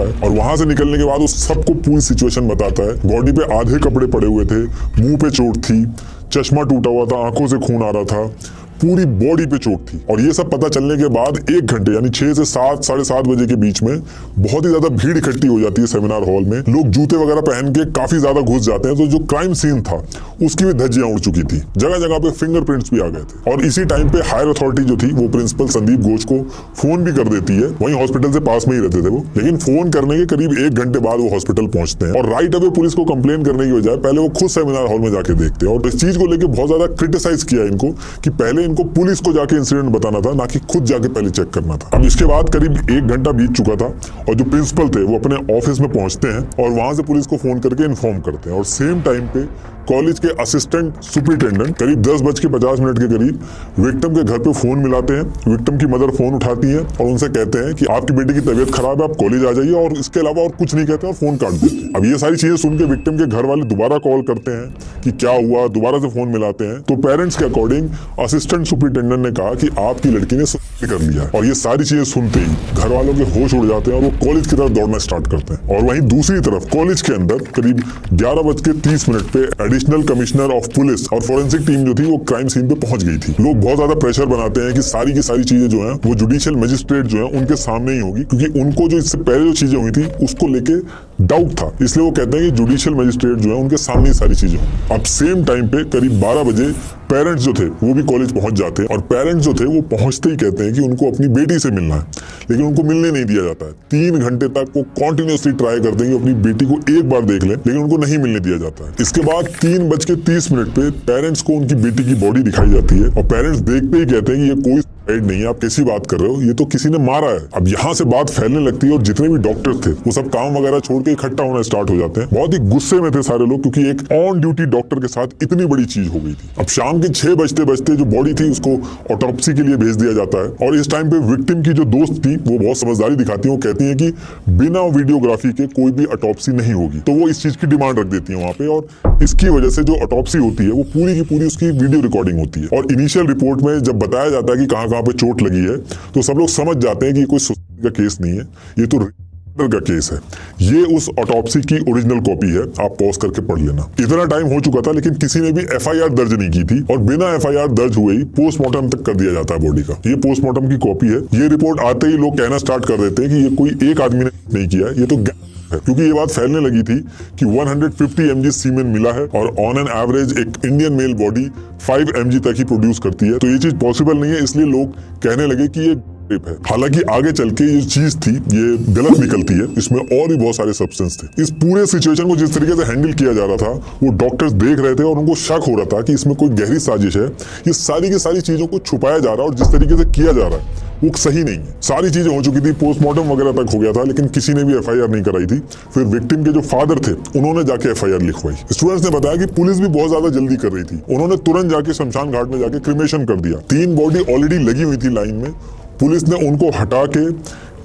है और वहां से निकलने के बाद वो सबको पूरी सिचुएशन बताता है। बॉडी पे आधे कपड़े पड़े हुए थे, मुंह पे चोट थी, चश्मा टूटा हुआ था, आंखों से खून आ रहा था, पूरी बॉडी पे चोट थी। और ये सब पता चलने के बाद 1 घंटे यानी 6 से 7 साढ़े 7 बजे के बीच में बहुत ही ज्यादा भीड़ इकट्ठी हो जाती है सेमिनार हॉल में। लोग जूते वगैरह पहन के काफी ज्यादा घुस जाते हैं। तो जो क्राइम सीन था उसकी भी धज्जियां उड़ चुकी थी, जगह जगह पे फिंगरप्रिंट्स भी आ गए थे। और इसी टाइम पे हायर अथॉरिटी जो थी वो प्रिंसिपल संदीप घोष को फोन भी कर देती है। वहीं हॉस्पिटल से पास में ही रहते थे वो, लेकिन फोन करने के करीब 1 घंटे बाद वो हॉस्पिटल पहुंचते हैं और राइट अवे पुलिस को कंप्लेन करने की बजाय पहले वो खुद सेमिनार हॉल में जाके देखते हैं। और इस चीज को लेकर बहुत ज्यादा क्रिटिसाइज किया इनको कि पहले इनको पुलिस को जाके इंसिडेंट बताना था, ना कि खुद जाके पहले चेक करना था। अब इसके बाद करीब 1 घंटा बीत चुका था और जो प्रिंसिपल थे वो अपने ऑफिस में पहुंचते हैं और वहां से पुलिस को फोन करके इन्फॉर्म करते हैं। और सेम टाइम पे कॉलेज के असिस्टेंट सुपरिटेंडेंट करीब 10:50 के करीब विक्टिम के घर पे फोन मिलाते हैं। विक्टिम की मदर फोन उठाती है और उनसे कहते हैं कि आपकी बेटी की तबीयत खराब है, आप कॉलेज आ जाइए, और इसके अलावा और कुछ नहीं कहते और फोन काट देते हैं। अब ये सारी चीजें सुन के विक्टिम के घर वाले दोबारा कॉल करते हैं कि क्या हुआ, दोबारा से फोन मिलाते हैं। तो पेरेंट्स के अकॉर्डिंग असिस्टेंट सुपरिटेंडेंट ने कहा कि आपकी लड़की ने सुसाइड कर लिया है। और ये सारी चीजें सुनते ही घर वालों के होश उड़ जाते हैं और वो कॉलेज की तरफ दौड़ना स्टार्ट करते हैं। और वहीं दूसरी तरफ कॉलेज के अंदर करीब 11:30 पे एडिशनल कमिश्नर ऑफ पुलिस और फोरेंसिक टीम जो थी वो क्राइम सीन पे पहुंच गई थी। लोग बहुत ज्यादा प्रेशर बनाते हैं कि सारी की सारी चीजें जो हैं वो जुडिशियल मजिस्ट्रेट जो हैं उनके सामने ही होगी, क्योंकि उनको जो इससे पहले जो चीजें हुई थी उसको लेके डाउट था, इसलिए वो कहते हैं कि जुडिशियल मजिस्ट्रेट जो है उनके सामने सारी चीजें हों। अब सेम टाइम पे करीब 12 बजे पेरेंट्स जो थे वो भी कॉलेज पहुंच जाते हैं और पेरेंट्स जो थे वो पहुंचते ही कहते हैं कि उनको अपनी बेटी से मिलना है, लेकिन उनको मिलने नहीं दिया जाता है। 3 घंटे तक वो कॉन्टिन्यूसली ट्राई करते हैं कि अपनी बेटी को एक बार देख लें, लेकिन उनको नहीं मिलने दिया जाता है। इसके बाद 3:30 पे पेरेंट्स को उनकी बेटी की बॉडी दिखाई जाती है और पेरेंट्स देखते ही कहते हैं कि ये कोई नहीं है, आप कैसी बात कर रहे हो, ये तो किसी ने मारा है। अब यहाँ से बात फैलने लगती है और जितने भी डॉक्टर थे वो सब काम वगैरह छोड़ के इकट्ठा होना स्टार्ट हो जाते हैं। बहुत ही गुस्से में थे सारे लोग, क्योंकि एक ऑन ड्यूटी डॉक्टर के साथ इतनी बड़ी चीज हो गई थी। अब शाम के 6 बजते जो बॉडी थी उसको ऑटोप्सी के लिए भेज दिया जाता है और इस टाइम पे विक्टिम की जो दोस्त थी वो बहुत समझदारी दिखाती है। वो कहती है कि बिना वीडियोग्राफी के कोई भी ऑटोप्सी नहीं होगी, तो वो इस चीज की डिमांड रख देती है वहां पे और इसकी वजह से जो ऑटोप्सी होती है वो पूरी की पूरी उसकी वीडियो रिकॉर्डिंग होती है। और इनिशियल रिपोर्ट में जब बताया जाता है कि कहाँ कहाँ पे चोट लगी है तो सब लोग समझ जाते हैं कि कोई सुसाइड का केस नहीं है, ये तो का केस है। ये उस ऑटोप्सी की ओरिजिनल कॉपी है, आप पॉज करके पढ़ लेना। इतना टाइम हो चुका था लेकिन किसी ने भी एफआईआर दर्ज नहीं की थी और बिना एफआईआर दर्ज हुए ही पोस्टमार्टम तक कर दिया जाता है बॉडी का। ये पोस्टमार्टम की कॉपी है। ये रिपोर्ट आते ही लोग कहना स्टार्ट कर देते हैं कि ये कोई एक आदमी ने नहीं किया, ये तो है, क्योंकि ये बात फैलने लगी थी कि 150 mg सीमेन मिला है और ऑन एन एवरेज एक इंडियन मेल बॉडी 5 mg तक ही प्रोड्यूस करती है, तो ये चीज पॉसिबल नहीं है। इसलिए लोग कहने लगे कि ये रेप है। हालांकि आगे चल के ये चीज थी ये गलत निकलती है, इसमें और भी बहुत सारे सब्सटेंस थे। इस पूरे सिचुएशन को जिस तरीके से हैंडल किया जा रहा था वो डॉक्टर्स देख रहे थे और उनको शक हो रहा था कि इसमें कोई गहरी साजिश है। ये सारी की सारी चीजों को छुपाया जा रहा है और जिस तरीके से किया जा रहा है वो सही नहीं है। सारी चीजें हो चुकी थी, पोस्टमार्टम वगैरह तक हो गया था, लेकिन किसी ने भी एफआईआर नहीं कराई थी। फिर विक्टिम के जो फादर थे उन्होंने जाके एफआईआर लिखवाई। स्टूडेंट्स ने बताया कि पुलिस भी बहुत ज्यादा जल्दी कर रही थी, उन्होंने तुरंत जाके शमशान घाट में जाके क्रिमेशन कर दिया। 3 बॉडी ऑलरेडी लगी हुई थी लाइन में, पुलिस ने उनको हटा के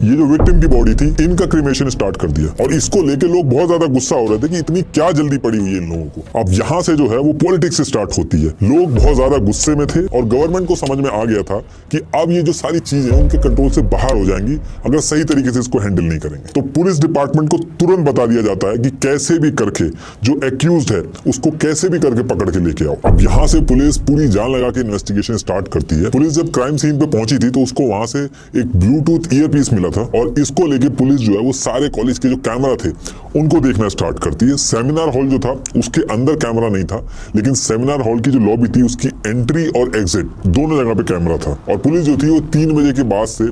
ये जो विक्टिम की बॉडी थी इनका क्रिमेशन स्टार्ट कर दिया और इसको लेके लोग बहुत ज्यादा गुस्सा हो रहे थे कि इतनी क्या जल्दी पड़ी हुई है इन लोगों को। अब यहाँ से जो है वो पॉलिटिक्स स्टार्ट होती है। लोग बहुत ज्यादा गुस्से में थे और गवर्नमेंट को समझ में आ गया था कि अब ये जो सारी चीजें उनके कंट्रोल से बाहर हो जाएंगी अगर सही तरीके से इसको हैंडल नहीं करेंगे। तो पुलिस डिपार्टमेंट को तुरंत बता दिया जाता है कि कैसे भी करके जो एक्यूज्ड है उसको कैसे भी करके पकड़ के लेके आओ। अब यहाँ से पुलिस पूरी जान लगा के इन्वेस्टिगेशन स्टार्ट करती है। पुलिस जब क्राइम सीन पे पहुंची थी तो उसको वहां से एक ब्लूटूथ ईयरपीस मिला था और इसको लेके पुलिस जो है वो सारे कॉलेज के जो कैमरा थे उनको देखना स्टार्ट करती है। सेमिनार हॉल जो था उसके अंदर कैमरा नहीं था, लेकिन सेमिनार हॉल की जो लॉबी थी उसकी एंट्री और एग्जिट दोनों जगह पे कैमरा था और पुलिस जो थी वो 3 बजे के बाद से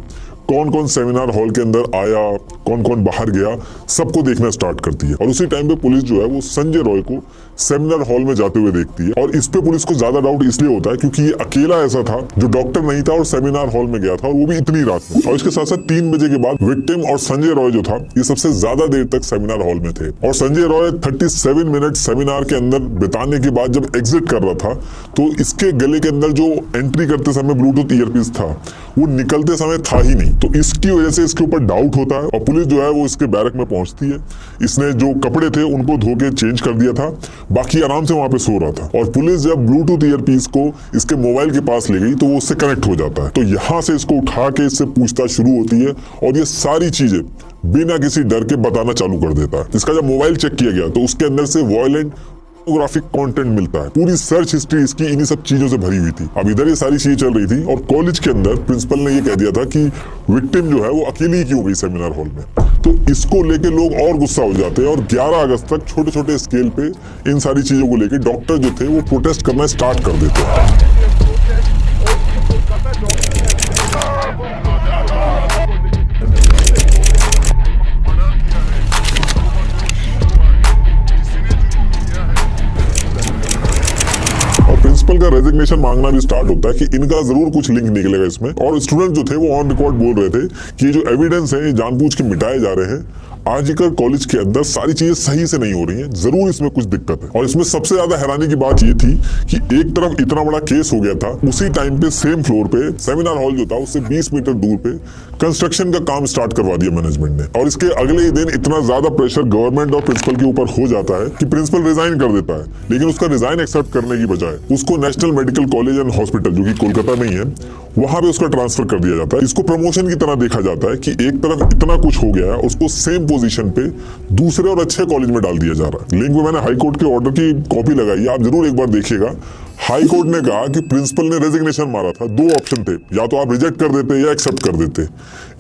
कौन कौन सेमिनार हॉल के अंदर आया, कौन कौन बाहर गया, सबको देखना स्टार्ट करती है। और उसी टाइम पे पुलिस जो है वो संजय रॉय को सेमिनार हॉल में जाते हुए देखती है और इस पे पुलिस को ज्यादा डाउट इसलिए होता है क्योंकि ये अकेला ऐसा था जो डॉक्टर नहीं था और सेमिनार हॉल में गया था और वो भी इतनी रात में। और इसके साथ साथ 3 बजे के बाद विक्टिम और संजय रॉय जो था ये सबसे ज्यादा देर तक सेमिनार हॉल में थे और संजय रॉय 37 मिनट सेमिनार के अंदर बिताने के बाद जब एग्जिट कर रहा था तो इसके गले के अंदर जो एंट्री करते समय ब्लूटूथ ईयरपीस था वो निकलते समय था ही नहीं। तो इसकी वजह से इसके ऊपर डाउट होता है और पुलिस जो है वो इसके बैरक में पहुंचती है। इसने जो कपड़े थे उनको धो के चेंज कर दिया था, बाकी आराम से वहां पे सो रहा था। और पुलिस जब ब्लूटूथ ईयरपीस को इसके मोबाइल के पास ले गई तो वो उससे कनेक्ट हो जाता है। तो यहाँ से इसको उठा के इससे पूछताछ शुरू होती है और ये सारी चीजें बिना किसी डर के बताना चालू कर देता है। इसका जब मोबाइल चेक किया गया तो उसके अंदर से वायलेंट ग्राफिक कंटेंट मिलता है। पूरी सर्च हिस्ट्री इसकी इन्हीं सब चीजों से भरी हुई थी। अब इधर ये सारी चीजें चल रही थी और कॉलेज के अंदर प्रिंसिपल ने ये कह दिया था कि विक्टिम जो है वो अकेली क्यों गई सेमिनार हॉल में। तो इसको लेके लोग और गुस्सा हो जाते हैं और 11 अगस्त तक छोटे छोटे स्केल पे इन सारी चीजों को लेके डॉक्टर जो थे वो प्रोटेस्ट करना स्टार्ट कर देते हैं। प्रिंसिपल का रेजिग्नेशन मांगना भी स्टार्ट होता है कि इनका जरूर कुछ लिंक निकलेगा इसमें। और स्टूडेंट जो थे वो ऑन रिकॉर्ड बोल रहे थे कि ये जो एविडेंस है ये जानबूझ के मिटाए जा रहे हैं। आजकल कॉलेज के अंदर सारी चीजें सही से नहीं हो रही हैं, जरूर इसमें कुछ दिक्कत है। और इसमें सबसे ज्यादा हैरानी की बात ये थी कि एक तरफ इतना बड़ा केस हो गया था, उसी टाइम पे सेम फ्लोर पे सेमिनार हॉल जो था उससे 20 मीटर दूर पे कंस्ट्रक्शन का काम स्टार्ट करवा दिया मैनेजमेंट ने। और इसके अगले ही दिन इतना ज्यादा प्रेशर गवर्नमेंट और प्रिंसिपल के ऊपर हो जाता है कि प्रिंसिपल रिजाइन कर देता है, लेकिन उसका रिजाइन एक्सेप्ट करने की बजाय उसको national medical college and hospital जो कि कोलकाता में ही है वहां पे उसका ट्रांसफर कर दिया जाता है। इसको प्रमोशन की तरह देखा जाता है कि एक तरफ इतना कुछ हो गया है उसको सेम पोजीशन पे दूसरे और अच्छे कॉलेज में डाल दिया जा रहा है। लिंक में मैंने हाई कोर्ट के ऑर्डर की कॉपी लगाई है, आप जरूर एक बार देखिएगा। हाई कोर्ट ने कहा कि प्रिंसिपल ने रेजिग्नेशन मारा था, दो ऑप्शन थे, या तो आप रिजेक्ट कर देते या एक्सेप्ट कर देते।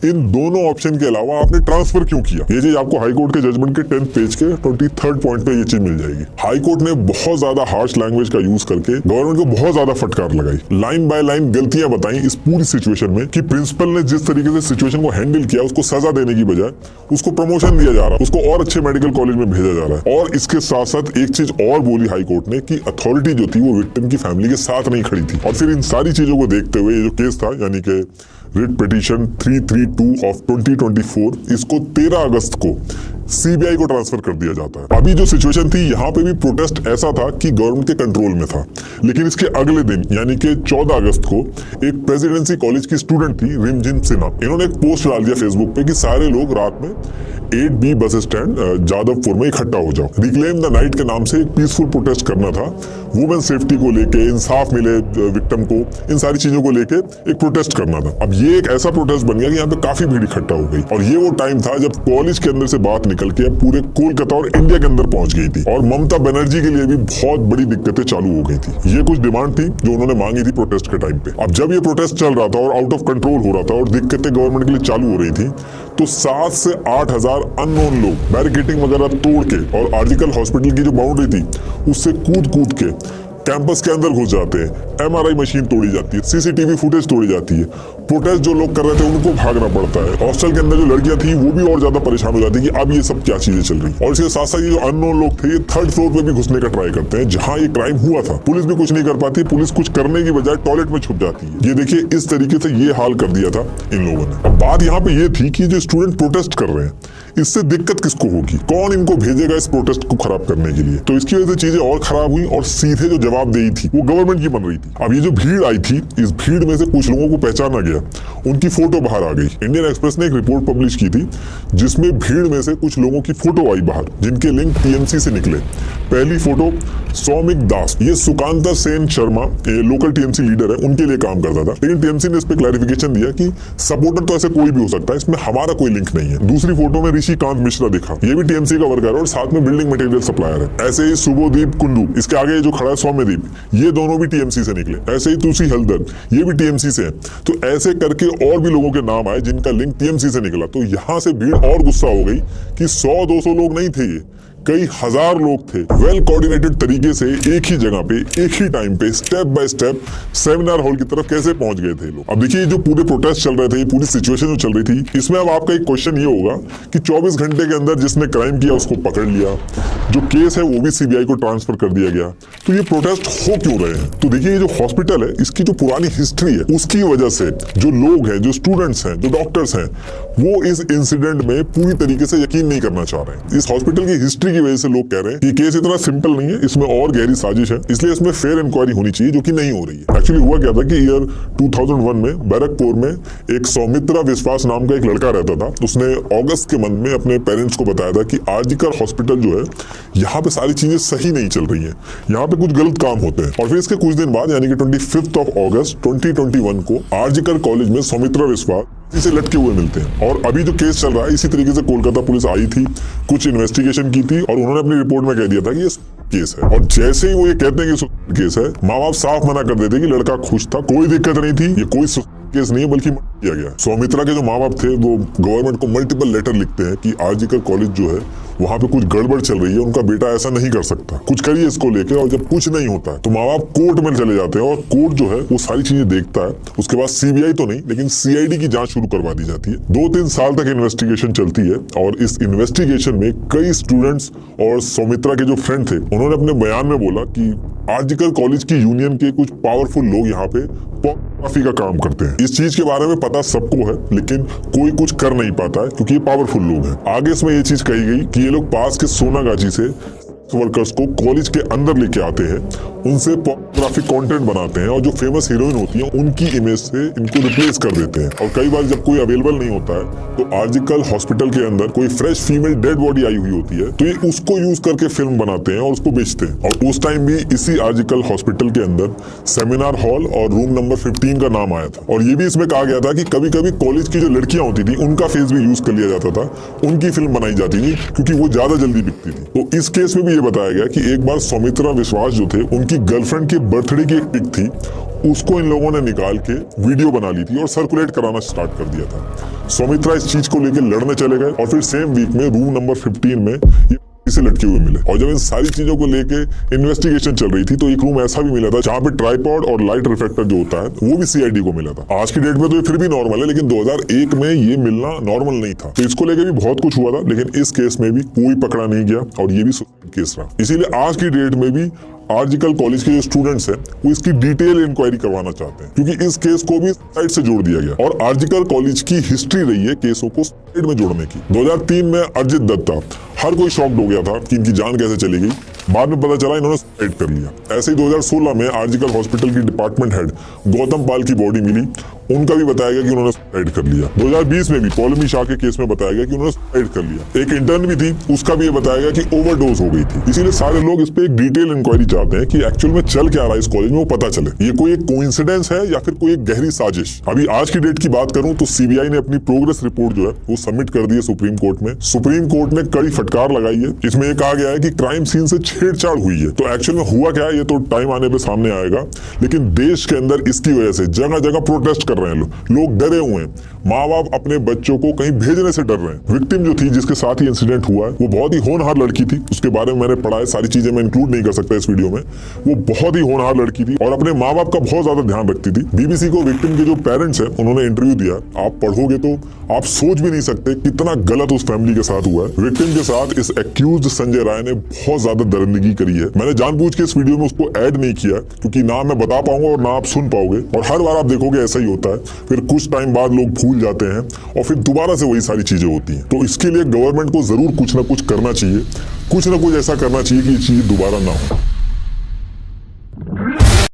इन दोनों ऑप्शन के अलावा आपने ट्रांसफर क्यों किया? ये चीज आपको हाई कोर्ट के जजमेंट के 10th पेज के 23rd पॉइंट पे ये चीज मिल जाएगी। हाई कोर्ट ने बहुत ज्यादा हार्श लैंग्वेज का यूज करके गवर्नमेंट को बहुत ज्यादा फटकार लगाई, लाइन बाय लाइन गलतियां बताई इस पूरी सिचुएशन में कि प्रिंसिपल ने जिस तरीके से सिचुएशन को हैंडल किया उसको सजा देने की बजाय उसको प्रमोशन दिया जा रहा है, उसको और अच्छे मेडिकल कॉलेज में भेजा जा रहा है। और इसके साथ साथ एक चीज और बोली हाई कोर्ट ने कि अथॉरिटी जो थी वो विक्टिम की फैमिली के साथ नहीं खड़ी थी। और फिर इन सारी चीजों को देखते हुए ये जो केस था यानी कि रिट पिटीशन 332 ऑफ 2024 इसको 13 अगस्त को सीबीआई को ट्रांसफर कर दिया जाता है। अभी जो सिचुएशन थी यहाँ पे भी प्रोटेस्ट ऐसा था कि गवर्नमेंट के कंट्रोल में था, लेकिन इसके अगले दिन यानी कि 14 अगस्त को एक प्रेसिडेंसी कॉलेज की स्टूडेंट थी रिमझिम सिन्हा, इन्होंने एक पोस्ट डाल दिया फेसबुक पे कि सारे लोग रात में 8B बस स्टैंड जादवपुर में इकट्ठा हो जाओ। रिक्लेम द नाइट के नाम से एक पीसफुल प्रोटेस्ट करना था, वुमेन सेफ्टी को लेके, इंसाफ मिले विक्टिम को, इन सारी चीजों को लेके एक प्रोटेस्ट करना था। अब ये एक ऐसा प्रोटेस्ट बन गया कि यहाँ पे काफी भीड़ इकट्ठा हो गई और ये वो टाइम था जब कॉलेज के अंदर से बात निकल के पूरे कोलकाता और इंडिया के अंदर पहुंच गई थी और ममता बनर्जी के लिए भी बहुत बड़ी दिक्कतें चालू हो गई थी। ये कुछ डिमांड थी जो उन्होंने मांगी थी प्रोटेस्ट के टाइम पे। अब जब ये प्रोटेस्ट चल रहा था और आउट ऑफ कंट्रोल हो रहा था और दिक्कतें गवर्नमेंट के लिए चालू हो रही थी, तो 7 से 8 हजार अननोन लोग बैरिकेडिंग वगैरह तोड़ के और आर्जिकल हॉस्पिटल की जो बाउंड्री थी उससे कूद के कैंपस के अंदर घुस जाते हैं, MRI मशीन तोड़ी जाती है, CCTV फुटेज तोड़ी जाती है। प्रोटेस्ट जो लोग कर रहे थे उनको भागना पड़ता है। हॉस्टल के अंदर जो लड़कियां थी वो भी और ज्यादा परेशान हो जाती है कि अब ये सब क्या चीजें चल रही। और इसके साथ साथ ये जो अननोन लोग थे ये 3rd फ्लोर पे भी घुसने का ट्राई करते हैं जहां ये क्राइम हुआ था। पुलिस भी कुछ नहीं कर पाती, पुलिस कुछ करने की बजाय टॉयलेट में छुप जाती है। ये देखिए इस तरीके से ये हाल कर दिया था इन लोगों ने। अब बात यहाँ पे ये थी कि जो स्टूडेंट प्रोटेस्ट कर रहे हैं इससे दिक्कत किसको होगी, कौन इनको भेजेगा इस प्रोटेस्ट को खराब करने के लिए। तो इसकी वजह से चीजें और खराब हुई और सीधे जो जवाबदेही थी वो गवर्नमेंट की बन रही थी। अब ये जो भीड़ आई थी इस भीड़ में से कुछ लोगों को पहचाना गया, उनकी फोटो बाहर आ गई। इंडियन एक्सप्रेस ने एक रिपोर्ट पब्लिश की थी जिसमें भीड़ में से कुछ लोगों की फोटो आई बाहर जिनके लिंक TMC से निकले। पहली फोटो सौमिक दास, ये Sukanta Sen Sharma local TMC leader है, उनके लिए काम करता था, लेकिन TMC ने इस पे क्लैरिफिकेशन दिया कि सपोर्टर तो ऐसे कोई भी हो सकता है, इसमें हमारा कोई लिंक नहीं है। दूसरी फोटो में ऋषिकांत मिश्रा दिखा, ये भी TMC का वर्कर है और साथ में बिल्डिंग मटेरियल सप्लायर है। ऐसे ही शुभोदीप कुंडू, इसके आगे जो खड़ा है सौम्यदीप, ये दोनों भी TMC से निकले। ऐसे ही तुलसी हल्दर, ये भी TMC से है। तो ऐसे करके और भी लोगों के नाम आए जिनका लिंक TMC से निकला। तो यहाँ से भीड़ और गुस्सा हो गई कि 100-200 लोग नहीं थे, ये कई हजार लोग थे। वेल कोऑर्डिनेटेड तरीके से एक ही जगह पे एक ही टाइम पे step by step seminar hall की तरफ कैसे पहुंच गए थे लोग। अब देखिए जो पूरे प्रोटेस्ट चल रहे थे, ये पूरी सिचुएशन जो चल रही थी, इसमें अब आपका एक क्वेश्चन ये होगा कि 24 घंटे के अंदर जिसने क्राइम किया उसको पकड़ लिया, जो केस है वो भी CBI को ट्रांसफर कर दिया गया, तो ये प्रोटेस्ट हो क्यों रहे हैं? तो देखिए ये जो हॉस्पिटल है इसकी जो पुरानी हिस्ट्री है उसकी वजह से जो लोग हैं, जो स्टूडेंट्स हैं, जो डॉक्टर्स हैं, वो इस इंसिडेंट में पूरी तरीके से यकीन नहीं करना चाह रहे हैं। इस हॉस्पिटल की हिस्ट्री की वजह से लोग कह रहे हैं कि केस इतना सिंपल नहीं है, इसमें और गहरी साजिश है, इसलिए इसमें फेयर इंक्वायरी होनी चाहिए, जो कि नहीं हो रही है। एक्चुअली हुआ क्या था कि ईयर 2001 में बैरकपुर में एक सौमित्रा विश्वास नाम का एक लड़का रहता था। उसने अगस्त के मंथ में अपने पेरेंट्स को बताया था कि आरजीकर हॉस्पिटल जो है यहाँ पे सारी चीजें सही नहीं चल रही है, यहाँ पे कुछ गलत काम होते हैं। और फिर इसके कुछ दिन बाद यानी कि 25 अगस्त 2021 को आरजीकर कॉलेज में सौमित्रा विश्वास इसे लटके हुए मिलते हैं। और अभी जो केस चल रहा है इसी तरीके से कोलकाता पुलिस आई थी, कुछ इन्वेस्टिगेशन की थी और उन्होंने अपनी रिपोर्ट में कह दिया था कि ये केस है। और जैसे ही वो ये कहते हैं कि केस है, माँ बाप साफ मना कर देते कि लड़का खुश था, कोई दिक्कत नहीं थी, ये कोई केस नहीं है बल्कि किया गया। सौमित्रा के जो माँ बाप थे वो गवर्नमेंट को मल्टीपल लेटर लिखते हैं कि आरजीकर कॉलेज जो है वहाँ पे कुछ गड़बड़ चल रही है, उनका बेटा ऐसा नहीं कर सकता, कुछ करिए इसको लेके। और जब कुछ नहीं होता है तो माँ बाप कोर्ट में चले जाते हैं और कोर्ट जो है वो सारी चीजें देखता है। उसके बाद CBI तो नहीं लेकिन CID की जांच शुरू करवा दी जाती है। 2-3 साल तक इन्वेस्टिगेशन चलती है और इस इन्वेस्टिगेशन में कई स्टूडेंट्स और सौमित्रा के जो फ्रेंड थे उन्होंने अपने बयान में बोला कि आरजीकर कॉलेज की यूनियन के कुछ पावरफुल लोग यहाँ पे पोर्नोग्राफी का काम करते हैं। इस चीज के बारे में पता सबको है लेकिन कोई कुछ कर नहीं पाता है क्योंकि ये पावरफुल लोग हैं। आगे इसमें ये चीज कही गई कि ये लोग पास के सोनागाची से वर्कर्स को कॉलेज के अंदर लेके आते हैं, उनसे पोर्नोग्राफिक कंटेंट बनाते हैं और जो फेमस हीरोइन होती हैं उनकी इमेज से इनको रिप्लेस कर देते हैं। और कई बार जब कोई अवेलेबल नहीं होता है तो आरजीकर हॉस्पिटल के अंदर कोई फ्रेश फीमेल डेड बॉडी आई हुई होती है तो ये उसको यूज करके फिल्म बनाते हैं और उसको बेचते हैं। और उस टाइम भी इसी आरजीकर हॉस्पिटल के अंदर सेमिनार हॉल और रूम नंबर 15 का नाम आया था। और ये भी इसमें कहा गया था कि कभी कभी कॉलेज की जो लड़कियां होती थी उनका फेस भी यूज कर लिया जाता था, उनकी फिल्म बनाई जाती थी क्योंकि वो ज्यादा जल्दी बिकती थी। तो इस केस में भी ये बताया गया कि एक बार सौमित्रा विश्वास जो थे, उनकी गर्लफ्रेंड के बर्थडे की एक पिक थी, उसको इन लोगों ने निकाल के वीडियो बना ली थी और सर्कुलेट कराना स्टार्ट कर दिया था। सौमित्रा इस चीज को लेकर लड़ने चले गए और फिर सेम वीक में रूम नंबर 15 में ये से लटके हुए मिले। और जब इन सारी चीजों को लेके इन्वेस्टिगेशन चल रही थी तो एक रूम ऐसा भी मिला था जहां पे ट्राइपॉड और लाइट रिफ्लेक्टर जो होता है वो भी सीआईडी को मिला था। आज की डेट में तो ये फिर भी नॉर्मल है, लेकिन 2001 में ये मिलना नॉर्मल नहीं था। तो इसको लेके भी बहुत कुछ हुआ था, लेकिन इस केस में भी कोई पकड़ा नहीं गया और ये भी केस रहा। इसीलिए आज की डेट में भी आर्जिकल कॉलेज के जो स्टूडेंट्स हैं वो इसकी डिटेल इंक्वायरी करवाना चाहते हैं, क्योंकि इस केस को भी साइड से जोड़ दिया गया और आर्जिकल कॉलेज की हिस्ट्री रही है केसों को साइड में जोड़ने की। 2003 में अर्जित दत्ता, हर कोई शॉक्ड हो गया था कि इनकी जान कैसे चली गई। बाद में पता चला इन्होंने सुसाइड कर लिया। ऐसे ही 2016 में आर्जिकल हॉस्पिटल की डिपार्टमेंट हेड गौतम पाल की बॉडी मिली, उनका भी बताया गया कि उन्होंने सुसाइड कर लिया। 2020 में भी पौलमी शाह के केस में बताया गया कि उन्होंने सुसाइड कर लिया। एक इंटर्न भी थी, उसका भी ये बताया गया कि ओवरडोज हो गई थी। इसीलिए सारे लोग इस पे एक डिटेल इंक्वायरी चाहते हैं कि एक्चुअल में चल क्या रहा है इस कॉलेज में, वो पता चले। ये कोई एक कोइंसिडेंस है या फिर कोई एक गहरी साजिश। अभी आज की डेट की बात करूं तो सीबीआई ने अपनी प्रोग्रेस रिपोर्ट जो है वो सबमिट कर दी है सुप्रीम कोर्ट में। सुप्रीम कोर्ट ने कड़ी फटकार लगाई है। इसमें कहा गया है कि क्राइम सीन से छेड़छाड़ हुई है। तो एक्चुअल में हुआ क्या है ये तो टाइम आने पे सामने आएगा, लेकिन देश के अंदर इसकी वजह से जगह जगह प्रोटेस्ट कर रहे हैं लोग डरे हुए हैं। माँ बाप अपने बच्चों को कहीं भेजने से डर रहे हैं। विक्टिम जो थी जिसके साथ ही इंसिडेंट हुआ है वो बहुत ही होनहार लड़की थी। उसके बारे में मैंने पढ़ा है, सारी चीजें मैं इंक्लूड नहीं कर सकता इस वीडियो में। वो बहुत ही होनहार लड़की थी और अपने माँ बाप का बहुत ज्यादा ध्यान रखती थी। बीबीसी को विक्टिम के जो पेरेंट्स हैं उन्होंने इंटरव्यू दिया। आप पढ़ोगे तो आप सोच भी नहीं सकते कितना गलत उस फैमिली के साथ हुआ है। विक्टिम के साथ इस एक्यूज्ड संजय राय ने बहुत ज्यादा दरिंदगी करी है। मैंने जानबूझ के इस वीडियो में उसको ऐड नहीं किया क्योंकि ना मैं बता पाऊंगा और ना आप सुन पाओगे, और हर बार आप देखोगे ऐसा ही होता है। फिर कुछ टाइम बाद लोग भूल जाते हैं और फिर दोबारा से वही सारी चीजें होती हैं। तो इसके लिए गवर्नमेंट को जरूर कुछ ना कुछ करना चाहिए, कुछ ना कुछ ऐसा करना चाहिए कि ये चीज दोबारा ना हो।